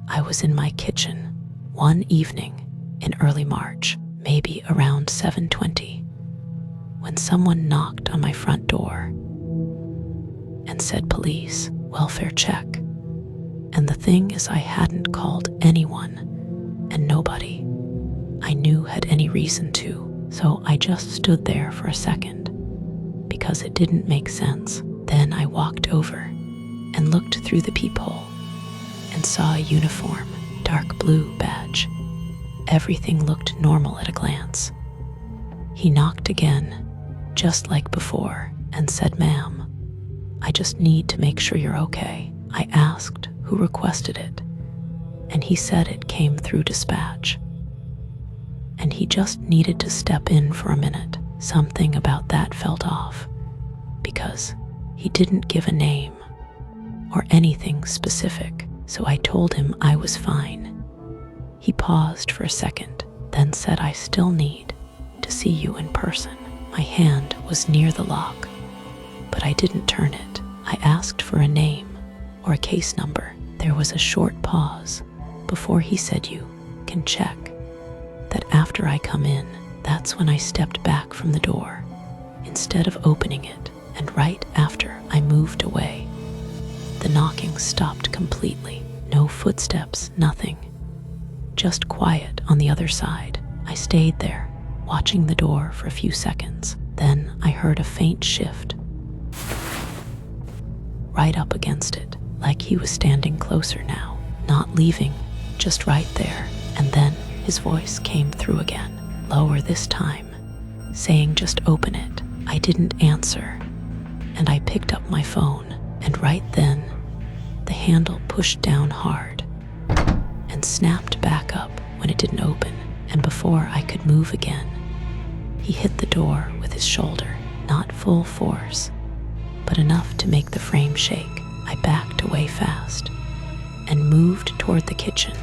I was in my kitchen one evening in early March, maybe around 7:20, when someone knocked on my front door and said police, welfare check. And the thing is, I hadn't called anyone, and nobody I knew had any reason to, so I just stood there for a second because it didn't make sense. Then I walked over and looked through the peephole and saw a uniform, dark blue badge. Everything looked normal at a glance. He knocked again, just like before, and said, "Ma'am, I just need to make sure you're okay." I asked who requested it, and he said it came through dispatch, and he just needed to step in for a minute. Something about that felt off, because he didn't give a name or anything specific, so I told him I was fine. He paused for a second, then said, "I still need to see you in person." My hand was near the lock, but I didn't turn it. I asked for a name or a case number. There was a short pause before he said, "You can check that after I come in." That's when I stepped back from the door instead of opening it, and right after I moved away, the knocking stopped completely. No footsteps, nothing. Just quiet on the other side. I stayed there, watching the door for a few seconds. Then I heard a faint shift right up against it, like he was standing closer now, not leaving, just right there. And then his voice came through again, lower this time, saying, "Just open it." I didn't answer, and I picked up my phone, and right then, the handle pushed down hard and snapped back up when it didn't open. And before I could move again, he hit the door with his shoulder, not full force, but enough to make the frame shake. I backed away fast and moved toward the kitchen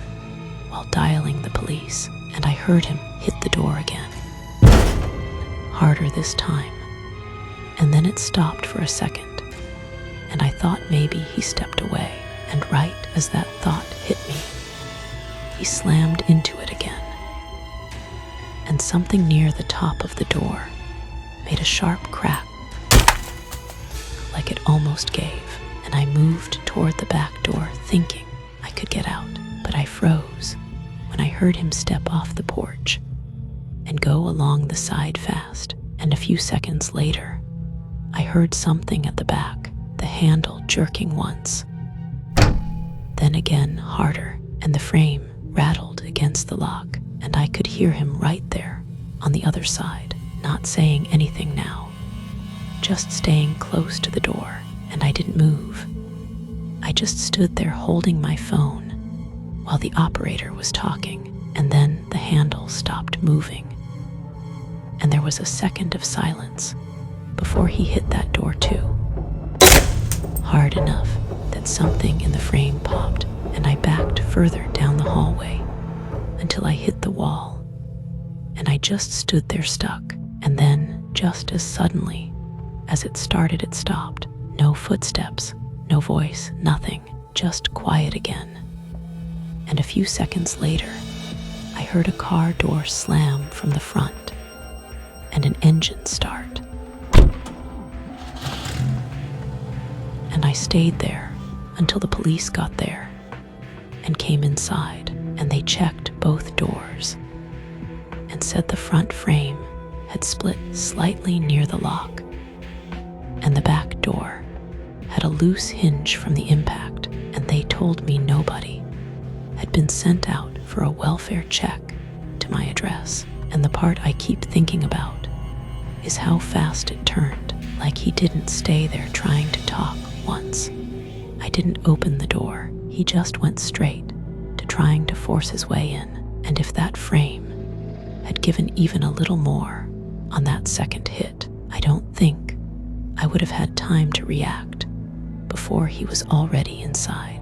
while dialing the police, and I heard him hit the door again, harder this time. And then it stopped for a second, and I thought maybe he stepped away, and right as that thought hit me, he slammed into it again, and something near the top of the door made a sharp crack, like it almost gave, and I moved toward the back door thinking I could get out, but I froze when I heard him step off the porch and go along the side fast. And a few seconds later, I heard something at the back, the handle jerking once, then again harder, and the frame rattled against the lock, and I could hear him right there on the other side, not saying anything now, just staying close to the door. And I didn't move. I just stood there holding my phone while the operator was talking, and then the handle stopped moving, and there was a second of silence before he hit that door too, hard enough that something in the frame popped, and I backed further down the hallway until I hit the wall, and I just stood there stuck. And then, just as suddenly as it started, it stopped. No footsteps, no voice, nothing, just quiet again. And a few seconds later, I heard a car door slam from the front and an engine start. And I stayed there until the police got there and came inside, and they checked both doors and said the front frame had split slightly near the lock, and the back door had a loose hinge from the impact, and they told me nobody had been sent out for a welfare check to my address. And the part I keep thinking about is how fast it turned, like he didn't stay there trying to talk once. I didn't open the door. He just went straight to trying to force his way in. And if that frame had given even a little more on that second hit, I don't think I would have had time to react before he was already inside.